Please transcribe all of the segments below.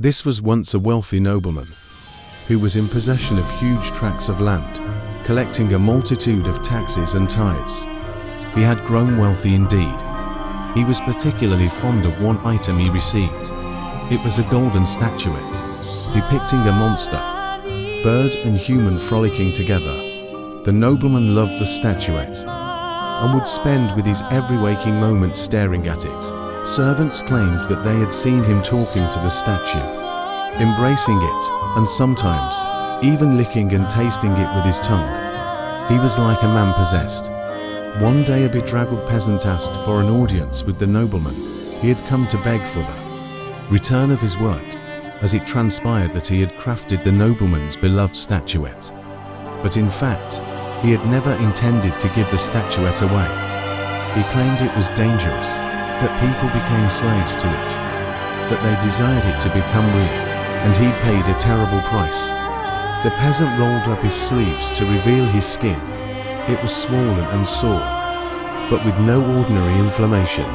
This was once a wealthy nobleman who was in possession of huge tracts of land, collecting a multitude of taxes and tithes. He had grown wealthy indeed. He was particularly fond of one item he received. It was a golden statuette, depicting a monster, bird and human frolicking together. The nobleman loved the statuette and would spend with his every waking moment staring at it. Servants claimed that they had seen him talking to the statue, embracing it, and sometimes even licking and tasting it with his tongue. He was like a man possessed. One day a bedraggled peasant asked for an audience with the nobleman. He had come to beg for the return of his work, as it transpired that he had crafted the nobleman's beloved statuette. But in fact, he had never intended to give the statuette away. He claimed it was dangerous, that people became slaves to it, that they desired it to become real, and he'd paid a terrible price. The peasant rolled up his sleeves to reveal his skin. It was swollen and sore, but with no ordinary inflammation.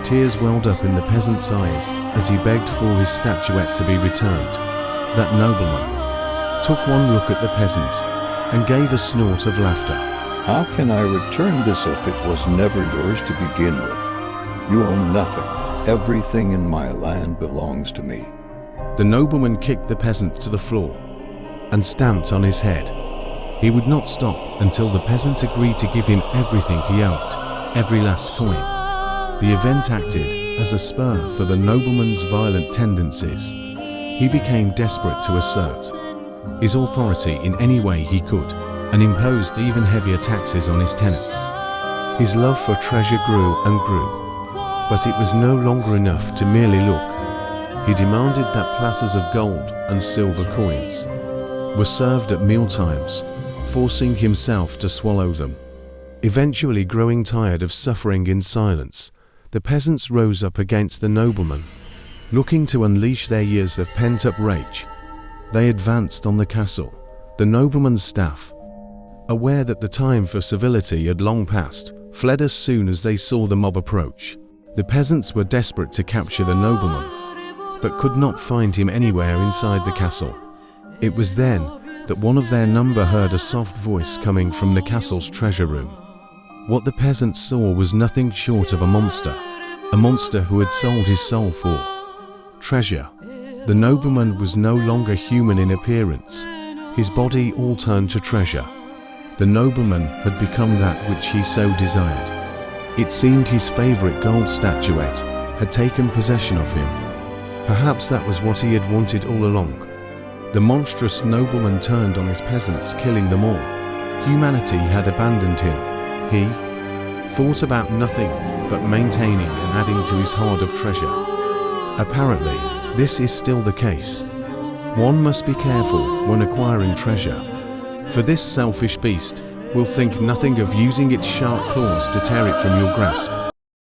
Tears welled up in the peasant's eyes as he begged for his statuette to be returned. That nobleman took one look at the peasant and gave a snort of laughter. How can I return this if it was never yours to begin with? You own nothing. Everything in my land belongs to me. The nobleman kicked the peasant to the floor and stamped on his head. He would not stop until the peasant agreed to give him everything he owned, every last coin. The event acted as a spur for the nobleman's violent tendencies. He became desperate to assert his authority in any way he could, and imposed even heavier taxes on his tenants. His love for treasure grew and grew, but it was no longer enough to merely look. He demanded that platters of gold and silver coins were served at mealtimes, forcing himself to swallow them. Eventually growing tired of suffering in silence, the peasants rose up against the nobleman, looking to unleash their years of pent-up rage. They advanced on the castle. The nobleman's staff, aware that the time for civility had long passed, fled as soon as they saw the mob approach. The peasants were desperate to capture the nobleman, but could not find him anywhere inside the castle. It was then that one of their number heard a soft voice coming from the castle's treasure room. What the peasants saw was nothing short of a monster who had sold his soul for treasure. The nobleman was no longer human in appearance. His body all turned to treasure. The nobleman had become that which he so desired. It seemed his favorite gold statuette had taken possession of him. Perhaps that was what he had wanted all along. The monstrous nobleman turned on his peasants, killing them all. Humanity had abandoned him. He thought about nothing but maintaining and adding to his hoard of treasure. Apparently, this is still the case. One must be careful when acquiring treasure, for this selfish beast will think nothing of using its sharp claws to tear it from your grasp.